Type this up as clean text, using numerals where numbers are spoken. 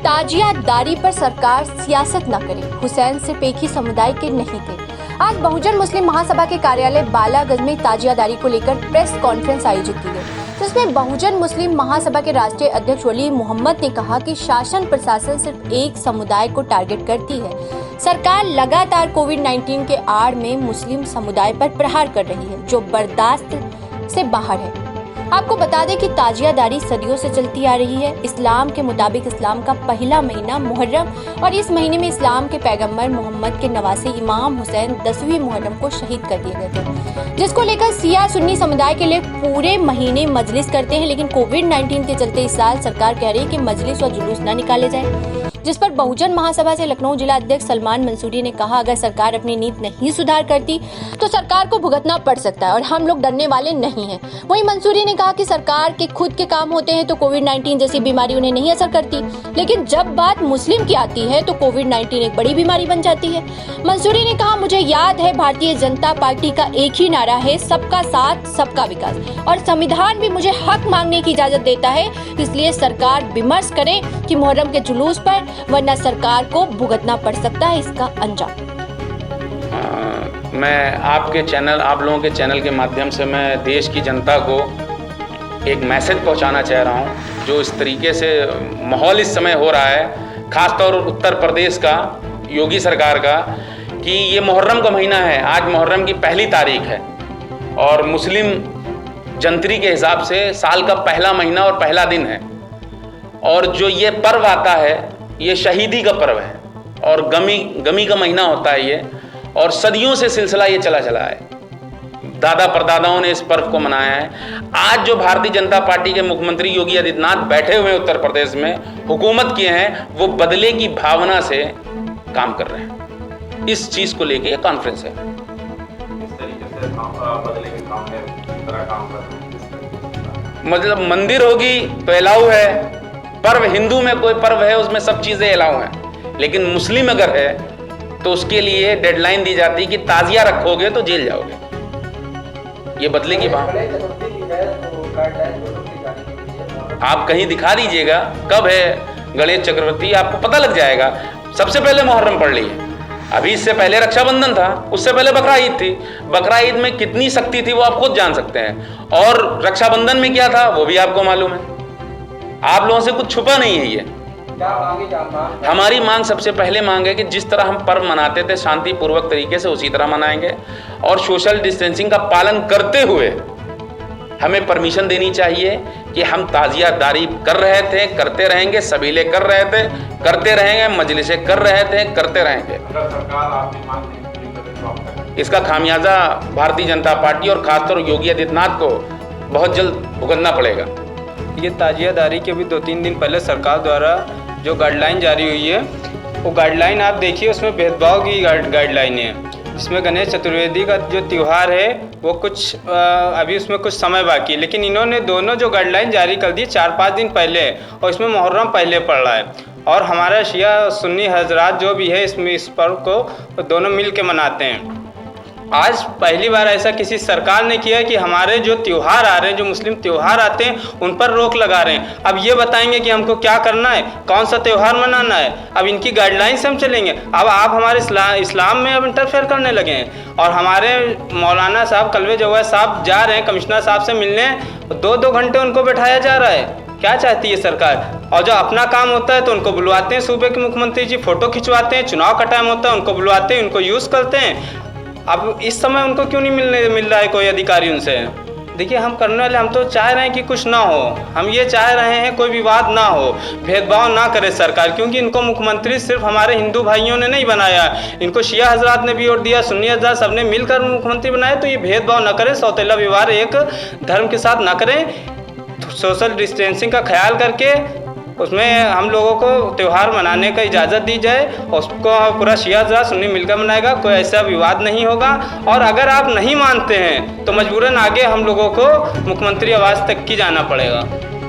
ताजियादारी पर सरकार सियासत न करे, हुसैन सिर्फ एक ही समुदाय के नहीं थे। आज बहुजन मुस्लिम महासभा के कार्यालय बालागंज में ताजियादारी को लेकर प्रेस कॉन्फ्रेंस आयोजित की गई, जिसमें बहुजन मुस्लिम महासभा के राष्ट्रीय अध्यक्ष वली मोहम्मद ने कहा कि शासन प्रशासन सिर्फ एक समुदाय को टारगेट करती है। सरकार लगातार कोविड-19 के आड़ में मुस्लिम समुदाय पर प्रहार कर रही है, जो बर्दाश्त से बाहर है। आपको बता दें कि ताजियादारी सदियों से चलती आ रही है। इस्लाम के मुताबिक इस्लाम का पहला महीना मुहर्रम, और इस महीने में इस्लाम के पैगंबर मोहम्मद के नवासे इमाम हुसैन 10वीं मुहर्रम को शहीद कर दिए गए थे, जिसको लेकर शिया सुन्नी समुदाय के लिए पूरे महीने मजलिस करते हैं। लेकिन कोविड-19 के चलते इस साल सरकार कह रही है कि मजलिस और जुलूस न निकाले जाए, जिस पर बहुजन महासभा से लखनऊ जिला अध्यक्ष सलमान मंसूरी ने कहा, अगर सरकार अपनी नीति नहीं सुधार करती तो सरकार को भुगतना पड़ सकता है और हम लोग डरने वाले नहीं हैं। वहीं मंसूरी ने कहा कि सरकार के खुद के काम होते हैं तो कोविड-19 जैसी बीमारी उन्हें नहीं असर करती, लेकिन जब बात मुस्लिम की आती है तो कोविड-19 एक बड़ी बीमारी बन जाती है। मंसूरी ने कहा, मुझे याद है भारतीय जनता पार्टी का एक ही नारा है, सबका साथ सबका विकास, और संविधान भी मुझे हक मांगने की इजाजत देता है। इसलिए सरकार विमर्श करे कि मुहर्रम के जुलूस पर, वरना सरकार को भुगतना पड़ सकता है इसका अंजाम। मैं आपके चैनल, आप लोगों के चैनल के माध्यम से मैं देश की जनता को एक मैसेज पहुंचाना चाह रहा हूं। जो इस तरीके से माहौल इस समय हो रहा है, खासतौर उत्तर प्रदेश का, योगी सरकार का, कि ये मुहर्रम का महीना है। आज मुहर्रम की पहली तारीख है और मुस्लिम जंतरी के हिसाब से साल का पहला महीना और पहला दिन है, और जो ये पर्व आता है ये शहीदी का पर्व है और गमी का महीना होता है ये, और सदियों से सिलसिला ये चला है। दादा परदादाओं ने इस पर्व को मनाया है। आज जो भारतीय जनता पार्टी के मुख्यमंत्री योगी आदित्यनाथ बैठे हुए उत्तर प्रदेश में हुकूमत किए हैं, वो बदले की भावना से काम कर रहे हैं। इस चीज को लेके ये कॉन्फ्रेंस है। इस तरीके से बदले के काम कर रहे हैं। मतलब मंदिर होगी तो अलाउ है, पर्व हिंदू में कोई पर्व है उसमें सब चीजें अलाउ हैं, लेकिन मुस्लिम अगर है तो उसके लिए डेडलाइन दी जाती है कि ताजिया रखोगे तो जेल जाओगे। ये बदले की बात। आप कहीं दिखा दीजिएगा कब है गणेश चतुर्थी, आपको पता लग जाएगा। सबसे पहले मुहर्रम पढ़ ली है, अभी इससे पहले रक्षाबंधन था, उससे पहले बकरा ईद थी। बकरा ईद में कितनी शक्ति थी वो आप खुद जान सकते हैं, और रक्षाबंधन में क्या था वो भी आपको मालूम है। आप लोगों से कुछ छुपा नहीं है ये। हमारी मांग, सबसे पहले मांग है कि जिस तरह हम पर्व मनाते थे शांतिपूर्वक तरीके से, उसी तरह मनाएंगे, और सोशल डिस्टेंसिंग का पालन करते हुए हमें परमिशन देनी चाहिए कि हम ताजियादारी कर रहे थे, करते रहेंगे, सबीले कर रहे थे, करते रहेंगे, मजलिसें कर रहे थे, करते रहेंगे। अगर सरकार आपकी मांग नहीं पूरी करे तो आप क्या करेंगे? इसका खामियाजा भारतीय जनता पार्टी और खासतौर योगी आदित्यनाथ को बहुत जल्द भुगतना पड़ेगा। ये ताजियादारी के भी 2-3 दिन पहले सरकार द्वारा जो गाइडलाइन जारी हुई है, वो गाइडलाइन आप देखिए, उसमें भेदभाव की गाइडलाइन है। इसमें गणेश चतुर्थी का जो त्यौहार है वो कुछ अभी उसमें कुछ समय बाकी है, लेकिन इन्होंने दोनों जो गाइडलाइन जारी कर दी 4-5 दिन पहले, और इसमें मुहर्रम पहले पड़ रहा है। और हमारा शिया सुन्नी हजरात जो भी है इसमें इस पर्व को दोनों मिल के मनाते हैं। आज पहली बार ऐसा किसी सरकार ने किया है कि हमारे जो त्यौहार आ रहे हैं, जो मुस्लिम त्यौहार आते हैं, उन पर रोक लगा रहे हैं। अब ये बताएंगे कि हमको क्या करना है, कौन सा त्यौहार मनाना है। अब इनकी गाइडलाइन से हम चलेंगे। अब आप हमारे इस्लाम में अब इंटरफेयर करने लगे हैं, और हमारे मौलाना साहब कलवे जवाद साहब जा रहे हैं कमिश्नर साहब से मिलने, 2-2 घंटे उनको बैठाया जा रहा है। क्या चाहती है सरकार? और जो अपना काम होता है तो उनको बुलवाते हैं, सूबे के मुख्यमंत्री जी फोटो खिंचवाते हैं, चुनाव का टाइम होता है उनको बुलवाते हैं, उनको यूज़ करते हैं। अब इस समय उनको क्यों नहीं मिल रहा है कोई अधिकारी उनसे? देखिए, हम करने वाले, हम तो चाह रहे हैं कि कुछ ना हो, हम ये चाह रहे हैं कोई विवाद ना हो, भेदभाव ना करे सरकार, क्योंकि इनको मुख्यमंत्री सिर्फ हमारे हिंदू भाइयों ने नहीं बनाया, इनको शिया हजरात ने भी वोट दिया, सुन्नी हजरात सबने मिलकर मुख्यमंत्री बनाया। तो ये भेदभाव ना करें, सौतेला विवाह एक धर्म के साथ ना करें, सोशल डिस्टेंसिंग का ख्याल करके उसमें हम लोगों को त्यौहार मनाने का इजाज़त दी जाए, और उसको पूरा शिया हजरात सुन्नी मिलकर मनाएगा, कोई ऐसा विवाद नहीं होगा। और अगर आप नहीं मानते हैं तो मजबूरन आगे हम लोगों को मुख्यमंत्री आवास तक की जाना पड़ेगा।